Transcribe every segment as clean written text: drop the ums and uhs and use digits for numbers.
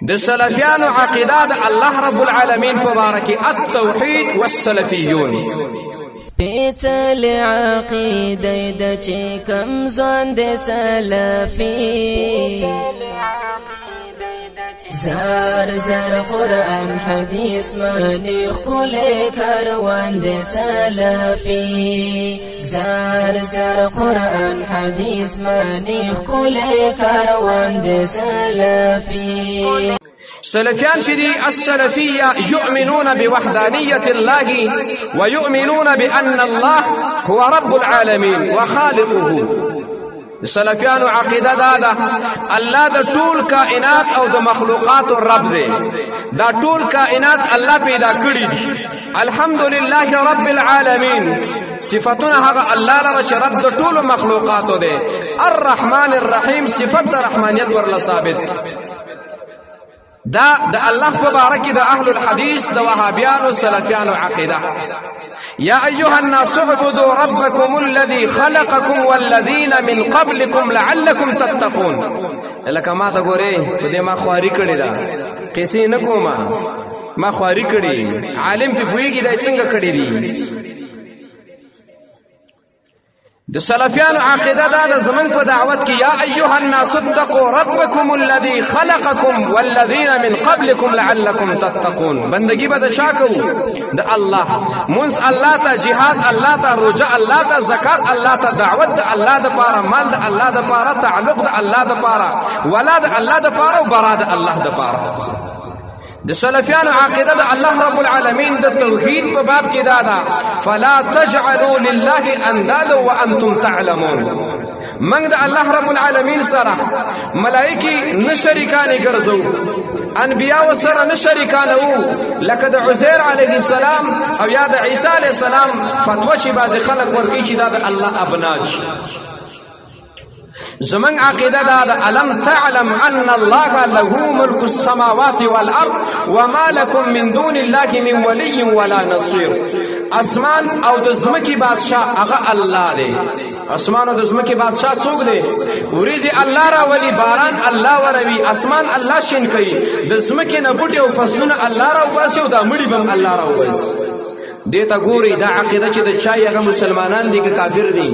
د سلفیانو عقیده د الله رب العالمین په باره کې التوحید والسلفیون سپیڅل عقیده د چې کم ځوان د سلفي زار زار قرآن حدیث منی خل کاروان د سلفي زار زار قرآن حدیث منی خل کاروان د سلفي سلفيان شدي السلفية يؤمنون بوحدانية الله ويؤمنون بأن الله هو رب العالمين وخالقه. سلفيان عقيدة دادا الله دا طول كائنات او دا مخلوقات الرب دي دا طول كائنات الله پیدا کړی دي. الحمد لله رب العالمين صفتنا هغه الله لره چې رب دا طول مخلوقات دي. الرحمن الرحيم صفت رحمانيت ورله ثابت دا الله مبارك دا أهل الحديث دا وهابيان والسلفيان عقيدة. يا أيها الناس اعبدوا ربكم الذي خلقكم والذين من قبلكم لعلكم تتقون. لکه ما ته ګورې په دې ما خواري کړې ده قصې نه کومه ما خواري کړې عالم په پويږي دا څنګه کړې دي. د سلفيان عقيده دا زمن په دعوت کې يا ايها الناس اتقوا ربكم الذي خلقكم والذين من قبلكم لعلكم تتقون. بندگی به د چا کوو؟ د الله. منس الله ته، جهاد الله ته، رجاء الله ته، زکات الله ته، دعوت د الله د پاره، مال د الله د پاره، تعلق د الله د پاره، ولادت الله د پاره او براد الله د پاره. د سلفيان عقيده د الله رب العالمين د توحید په باب کې دادا فلا تجعلوا لله اندادا وانتم تعلمون. من د الله رب العالمين سره ملائکه نشریکان ګرځو، انبیاء سره نشریکان وو، لکه د عزير عليه السلام او یا د عيسى عليه السلام فتوا چې بعض خلک ورکی چې دا د الله ابناج. زمن عقيده دا ألم تعلم أن الله له ملك السماوات والأرض وما لكم من دون الله من ولي ولا نصير. اسمان او د زمکی بادشاہ هغه الله دی. اسمان او د زمکی بادشاہ څوک دی؟ وريزي الله را ولي، باران الله وروي، اسمان الله شین کوي، د زمکی نه بوټي او فصلونه الله را وباسي او د مړي بم الله را وباسي. دته ګوري دا عقیده چې د چای هغه مسلمانان دي که کافر دي.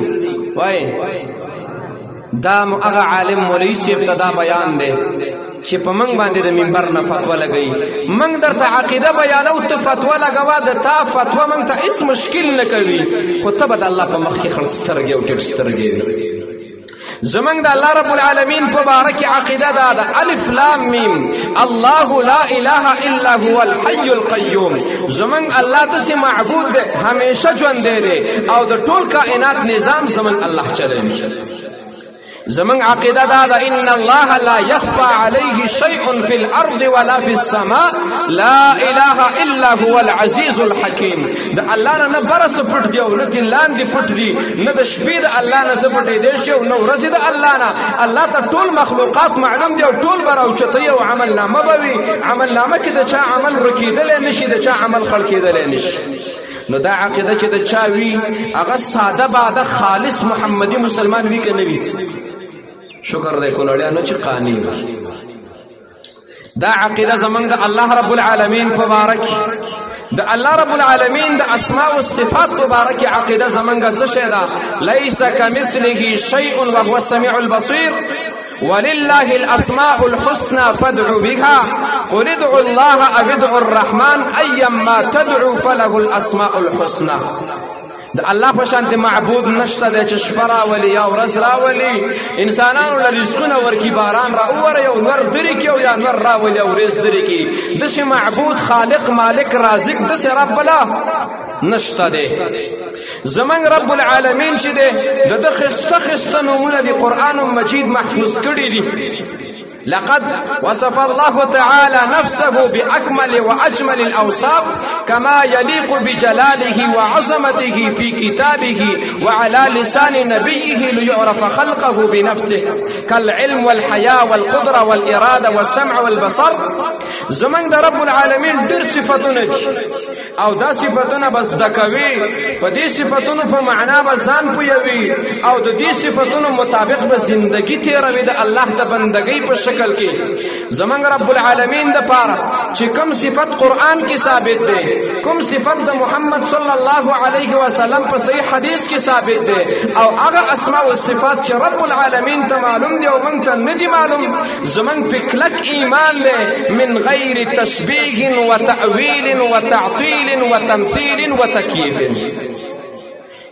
وای دا هغه عالم مولوی سی ابتدا بیان دی چې په منګ باندې د منبر نه فتوا لګئی. منګ درته عقیده بیانو ته فتوا لګوا د تا فتوا منګ ته هیڅ مشکل نه کوي، خو ته به د الله په مخ کې خلسترګي او ټټسترګي. زمنګ د الله رب العالمین په باره کې عقیده دا الف لام میم الله لا اله الا هو الحي القيوم. زمنګ الله د معبود دی، همیشه ژوند دی او د ټول کائنات نظام زمنګ الله چلوي. زمن عقيده دا ان الله لا يخفى عليه شيء في الارض ولا في السماء لا اله الا هو العزيز الحكيم. دا الله نه برس پټ دی او نه لاندې پټ دی، نه د شپې د الله نه پټ دی شي او نه ورځ د الله نه. الله ته ټول مخلوقات معلوم دي او ټول براو چته او عمل نامه بوي. عمل نامه کې د چا عمل رکیدل نشي، د چا عمل خلقیدل نشي. نو دا عقیده چې د چا وی هغه ساده باده خالص محمدي مسلمان وی کنه وی. شکر دې کولړیا نو چې قانی دا عقیده زمنګ د الله رب العالمین مبارک د الله رب العالمین د اسماء والصفات مبارک عقیده زمنګ څه شه دا ليس كمثله شيء وهو السميع البصير ولله الاسماء الحسنى فادعوا بها قل ادعوا الله او ادعوا الرحمن ايما تدعوا فله الاسماء الحسنى. د الله په شان معبود نشته د چشپرا ولی یا ورځ راولي انسانانو له رزقونه ورکی باران را اور یو نور درې کې او یا نور راولي او رزق درې کې. د شي معبود خالق مالک رازق د سي رب لا نشته ده. زمن رب العالمین چې ده د خسته نمونه د قران مجید محفوظ کړي دي. لقد وصف الله تعالى نفسه بأكمل وأجمل الأوصاف كما يليق بجلاله وعظمته في كتابه وعلى لسان نبيه ليعرف خلقه بنفسه كالعلم والحياة والقدرة والإرادة والسمع والبصر. زمنګ د رب العالمین ډېر صفاتونه او دا صفاتونه بس دکوي په دې صفاتونو په معنا به ځان پوي او د دې صفاتونو مطابق به ژوندۍ تیروي د الله د بندګۍ په شکل کې زمنګ رب العالمین د پاره چې کوم صفات قران کې ثابت دي کوم صفات د محمد صلی الله علیه وسلم په صحیح حدیث کې ثابت دي او هغه اسماء او صفات چې رب العالمین ته معلوم دي او موږ ته نه دي معلوم زمنګ په کلک ایمان له من غیر تشبیه وتأویل وتعطیل وتمثيل وتكييف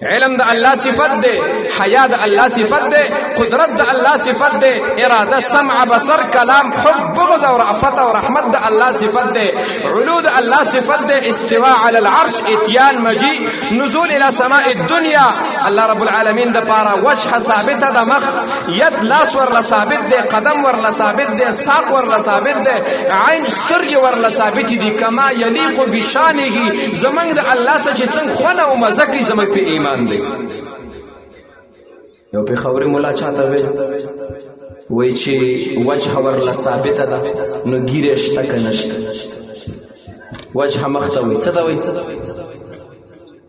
علم د الله صفت ده حیا د الله صفت ده قدرت د الله صفت ده اراده سمع بصر كلام حب بغض او رأفت او رحمت د الله صفت ده علو د الله صفت ده استواء على العرش اتيان مجيء نزول الى سماء الدنيا الله رب العالمين د پاره وجه ثابت ده مخ يد لاس ور ثابت ده قدم ور ثابت ده ساق ور ثابت ده عين سترګ ور ثابت دي كما يليق بشانه زمنګ د الله څخه څنګه خونه او مزکی زمنګ په ایمان یو په خبره مولا چاته وای چې وجه ورله ثابت ده نو ګیره شته کنهشته وجه مخته وای څه دا وای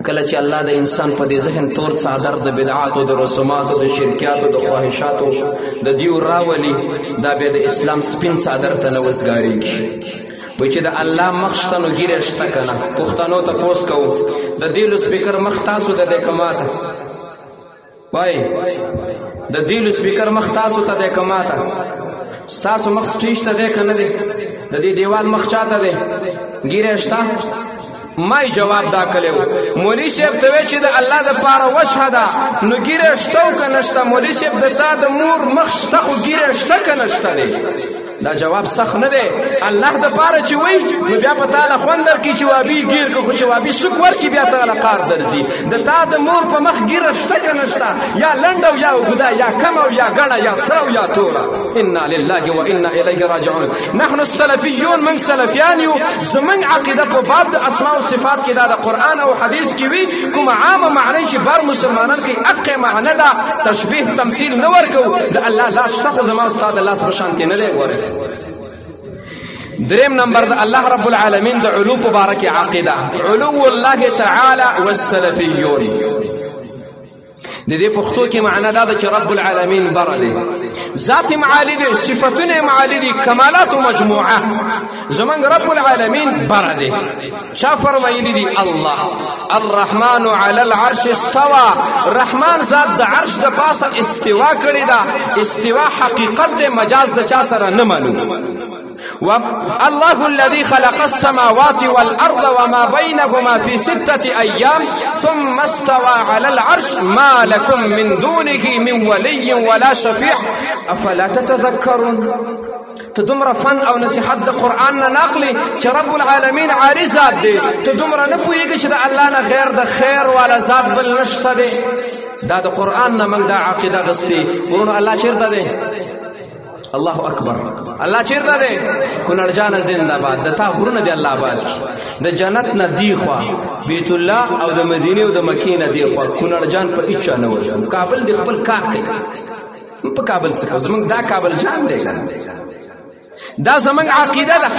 کله چې الله د انسان په دې ذهن تور صادر د بدعات او د رسومات او د شرکیات او د خواهشات او د دیو راولي دا به د اسلام سپین صادر ته نوځګاری وای چې د الله مخشتنو ګیره شته کنه پښتنو ته پوس کو د دیلو سپیکر مخ تاسو د کماته وای د دیلو سپیکر مخ تاسو ته د کماته تاسو مخ سټیش ته د کنه دی د دې دیوال مخ چاته دی ګیره شته مای جواب دا کړو مولوی صاحب ته چې د الله د پاره وجه ده نو ګیره شته کنه شته مولوی صاحب د تا د مور مخ شته خو ګیره شته کنه شته دا جواب سخت نه دی الله د پاره چې وای نو بیا په تعالی خوندر کی جوابي گیر کو جوابي شکر کی بیا تعالی قار درځي د تا د مور په مخ ګیره شته کنه شته یا لنډو یا وګدا یا کم او یا غړا یا سرو یا تورا انا لله وانا الیه راجعون نحن السلفيون من سلفيان زمن عقیده په باب د اسماء او صفات کې دا د قران او حدیث کې وی کوم عام معنی چې بر مسلمانان کې اقه معنی دا تشبیه تمثيل نه ورکو د الله لا شته زما استاد الله سبحانه شانتی نه دی ګوره دریم نمبر د الله رب العالمین د علو مبارک عقیده علو الله تعالی والسلفیون د دې پښتو کې معنا دا ده چې رب العالمین بر دی ذات معالی دي صفاتونه معالی دي کمالات مجموعه زمنګ رب العالمین بر دی چا فرمایلی دي الله الرحمن على العرش استوى رحمان ذات د عرش د پاسه استوا کړی دا استوا حقیقت د مجاز د چا سره نه معلوم والله الذي خلق السماوات والأرض وما بينهما في 6 أيام ثم استوى على العرش ما لكم من دونه من ولي ولا شفيع أفلا تتذكرون تدمر فن او نصيحت د قران نه نقلي چې رب العالمین عارضات دي تدمر نه پويږي چې د الله نه غیر د خیر ولا ذات بل نشته دي دا د قران نه موږ د عقیده غستي ورونو الله چیرته دي الله اکبر الله چیرته دی کونړ جان زنده باد د تا غرونه دی الله آباد د جنت نه دی خو بیت الله او د مدینه او د مکې نه دی خو کونړ جان په اچا نه ورځم کابل دی خپل کار کوي په کابل څخه زمونږ دا کابل جان دی دا زمونږ عقیده ده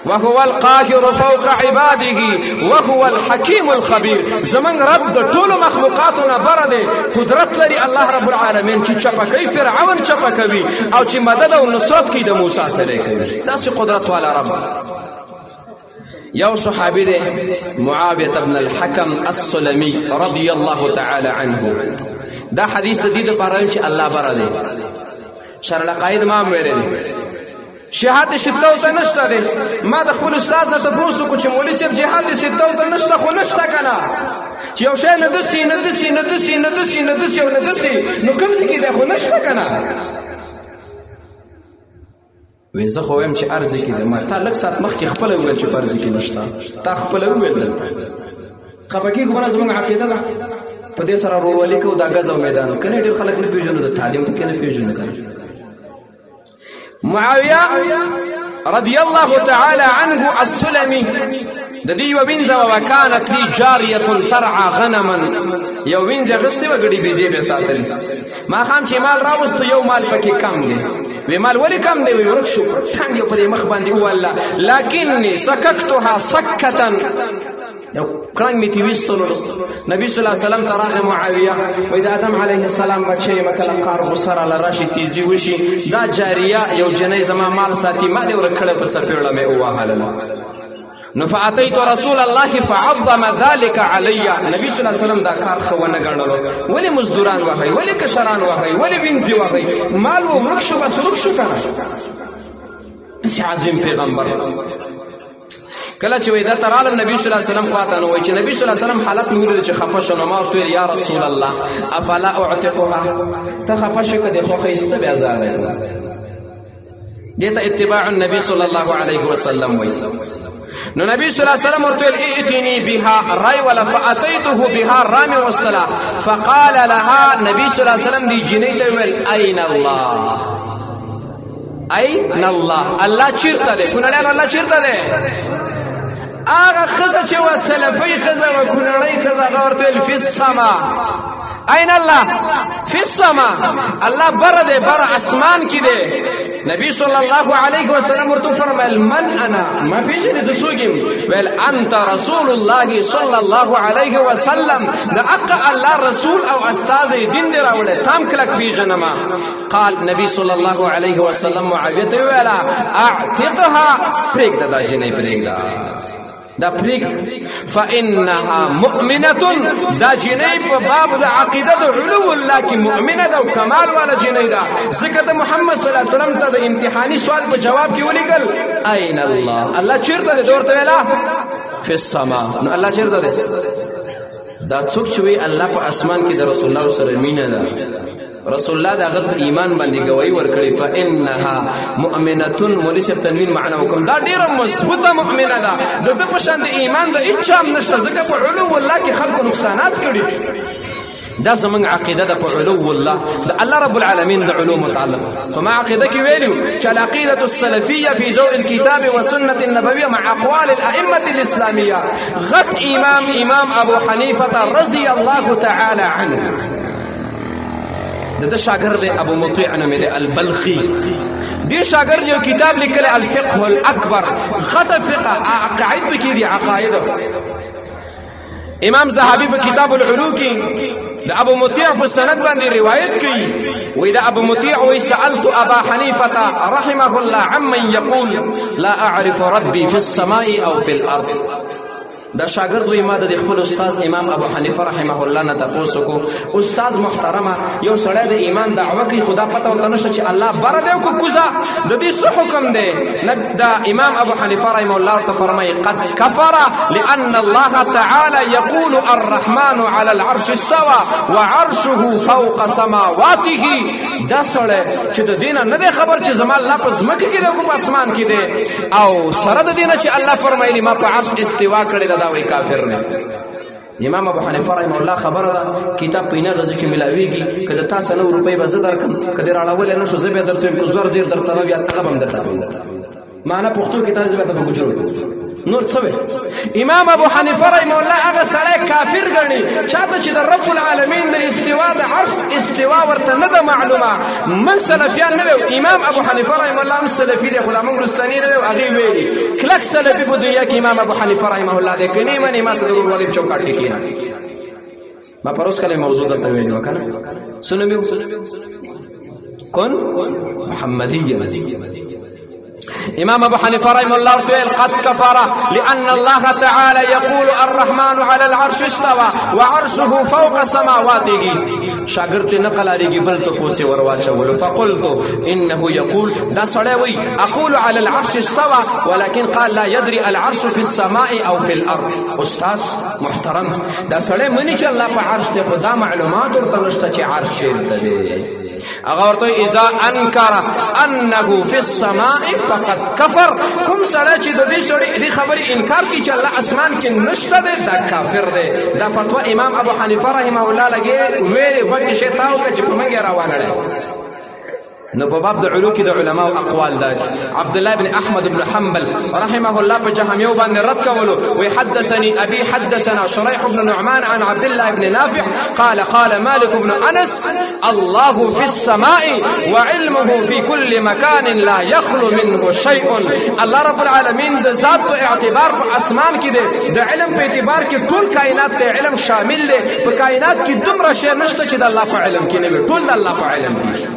وهو القاهر فوق عباده وهو الحكيم الخبير زمن رب د ټول مخلوقاتنا برده قدرت لري الله رب العالمین چې چپکې فرعون چپکوي او چې مدد او نصرت کوي د موسی سره کوي دا څه قدرت والا رب یو صحابي دی معاويه ابن الحكم السلمي رضي الله تعالى عنه دا حدیث د دې لپاره چې الله برده شرع القائد ما ویلي جهاد شتو ته نشته دي ما د خپل استاد نه تاسو کو چې مولوی صاحب جهاد شتو ته نشته خو نشته کنه چې یو شی نه دسي نو کوم څه کې ده خو نشته کنه وې زه خو هم چې ارزه کې ده ما تا لک سات مخکې خپل ویل چې ارزه کې نشته تا خپل ویل خپګي ګور زموږ عقیده ده په دې سره ورولې کو دا غزو میدان کنه ډېر خلک نه پیژنو د تعلیم کې نه پیژنو کنه معاويه رضي الله تعالى عنه السلمي د دې وبینځه وکانت لي جاريه ترعى غنما یو وینځه غستې وګړي بيزي به ساتل ما خام چې مال راوستو یو مال پکې کم دی وی مال ولی کم دی وی ورک شو ټنګ یو په مخ باندې والله لکنی سککتها سکتا یو کړنګ می تی وستلو نبی صلی الله علیه وسلم تراغ معاویه و د آدم علیه السلام بچی مکل قار بصر لراشی تیزی وشي دا جاریه یو جنې زما مال ساتي مال ورکړه په څپېړه مې وهاله نو فاتيت رسول الله فعظم ذلك علي نبی صلی الله علیه وسلم دا کار خو نه غړلو ولی مزدوران وهي ولی کشران وهي ولی بنزي وهي مال و ورک شو بس ورک شو کنه دسی عظیم پیغمبر کله چې وې دا تعالی نبی صلی الله علیه وسلم خواته نو چې نبی صلی الله علیه وسلم حالت نور چې خفه شو نو ما ورته یا رسول الله افلا اعتقها ته خفه شو کده خو خيسته بیا زاره دته اتباع النبي صلی الله علیه وسلم وې نو نبی صلی الله علیه وسلم ورته ائتنی بها رای ولا فاتيته بها رامي والصلاه فقال لها نبی صلی الله علیه وسلم دی جنې ته ویل اين الله اين الله الله چیرته ده کونړیان الله چیرته ده اغه خزه چې وسلفي خزه وکونړی خزه ورته فی السما اين الله فی السما الله بر ده بر اسمان کې ده نبی صلی الله علیه وسلم ورته فرمایل من انا ما پیژنې زسوګم ویل انت رسول الله صلی الله علیه وسلم دا اق الله رسول او استاد دین دی راوړل تام کلک پیژنما قال نبی صلی الله علیه وسلم معاویه ویلا اعتقها پریک دا جنې پریک دا پریک فانها مؤمنه دا جنې په باب د عقیده د علو الله کې مؤمنه ده او کمال والا جنې ده ځکه د محمد صلی الله علیه وسلم ته د امتحاني سوال په جواب کې ولیکل اين الله الله چیرته ده ورته ویلا فی السما نو الله چیرته ده دا څوک چې وی الله په اسمان کې د رسول الله سره مینه ده رسول الله دا غت ایمان باندې گواہی ورکړي فانها مؤمنه مولسب تنوین معنا وکم دا ډیره مضبوطه مؤمنه ده د په شان د ایمان د اچام نشته ځکه په علو الله کې خلکو نقصانات کړي دا زمونږ عقیده ده په علو الله د الله رب العالمین د علو متعلق فما عقیده کې ویلو چې العقیده السلفيه في ضوء الكتاب والسنه النبويه مع اقوال الائمه الاسلاميه غت امام ابو حنیفه رضی الله تعالی عنه د شاګرد ابو مطیع نومې دی البلخي دی شاګرد یو کتاب لیکل الفقه الاکبر غټ فقه عقاید کې دی عقاید امام زهبي په کتاب العلو کې د ابو مطیع په سند باندې روایت کوي وې د ابو مطیع وې سالت ابا حنیفه رحمه الله عمن يقول لا اعرف ربي في السماء او في الارض دا شاګرد وې ما د خپل استاد امام ابو حنیفه رحمه الله نه تاسو کو استاد محترمه یو سړی د ایمان دعوه کوي خدا پته ورته نشه چې الله بر دی او کوزا د دې څه حکم دی دا امام ابو حنیفه رحمه الله ته فرمایي قد كفر لان الله تعالى يقول الرحمن على العرش استوى وعرشه فوق سماواته دا سړی چې د دینه نه دی خبر چې زما الله په ځمکه کې دی او په اسمان کې دی او سره د دینه چې الله فرمایلی ما په عرش استوا کړی دا وی کافر نه امام ابو حنیفه رحمه الله خبره ده کتاب پینه غزي کې ملاويږي کله تاسو 9 روپۍ به زدر کړم کله راړول نه شو زبې درته کو زور زیر درته نو یا هغه هم درته معنا پښتو کې تاسو به په ګجرو نور څه امام ابو حنیفه رحمه الله هغه سره کافر ګڼي چاته چې د رب العالمین د استوا د عرش استوا ورته نه ده معلومه من سلفیان نه امام ابو حنیفه رحمه الله سلفی دی خو موږ رستنی نه هغه ویلي کلک سلفی په دنیا کې امام ابو حنیفه رحمه الله د کني منی ما صدر الولید چوکاټ کې کینا ما پروس کله موضوع ته ویل وکنه سنمو کون محمدیه امام ابو حنیفه رحمه الله تعالی قد كفر لان الله تعالى يقول الرحمن على العرش استوى وعرشه فوق سماواته شاګرد نقل اړيږي بل ته پوسه ورواچول فقلت انه يقول دا سړی وي اقول على العرش استوى ولكن قال لا يدري العرش في السماء او في الارض استاذ محترم دا سړی منی چې الله په عرش ته خدا معلومات ورته نشته چې عرش چیرته دی اگر ورته اذا انکر انه في السماء فقد كفر کوم سړی چې د دې سړی دې خبرې انکار کوي چې الله اسمان کې نشته دی دا کافر دی دا فتوا امام ابو حنیفه رحمه الله لګي ویلي وکه شی تاو چې په منګه روانه ده نو په باب د علو کې د علماء اقوال دي. عبد الله بن احمد بن حنبل رحمه الله په جهميو باندې رد کولو وي حدثني ابي حدثنا شريح بن نعمان عن عبد الله بن نافع قال مالك بن انس الله في السماء وعلمه في كل مكان لا يخلو منه شيء. الله رب العالمین د ذات په اعتبار په اسمان کې دی، د علم په اعتبار کې ټول کائنات ته علم شامل دی. په کائنات کې دومره شی نشته چې د الله په علم کې نه وي، ټول د الله په علم کې.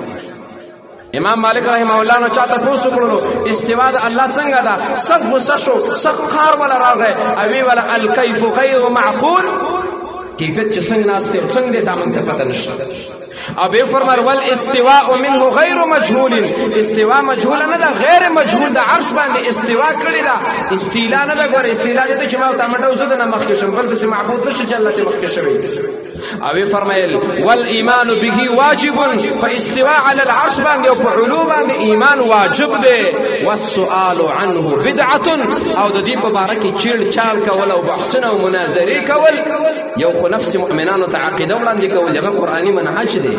امام مالک رحمه الله نو چاته پوښتنه کړو استوا د الله څنګه ده؟ سب غصه شو، سب قهر ولا راغی اوی ولا الکیف غیر معقول، کیفیت چې څنګه ناشته څنګه د امن ته پته نشته. ابي فرمر والاستواء منه غير مجهول، استواء مجهول نه ده، غیر مجهول ده. عرش باندې استواء کړی ده، استیلا نه ده. ګور استیلا دې چې ما ته مټو زده نه مخکې شم، بل څه معبود نشي جلته مخکې شوی. ابي فرمایل والايمان به واجب، فاستواء على العرش باندې او په علو باندې ایمان واجب ده. والسؤال عنه بدعه، او د دې په باره کې چیړ چال کول او بحثونه او مناظره کول یو خو نفس مؤمنانو ته عقیده وړاندې کول، هغه قرآني منهج دی.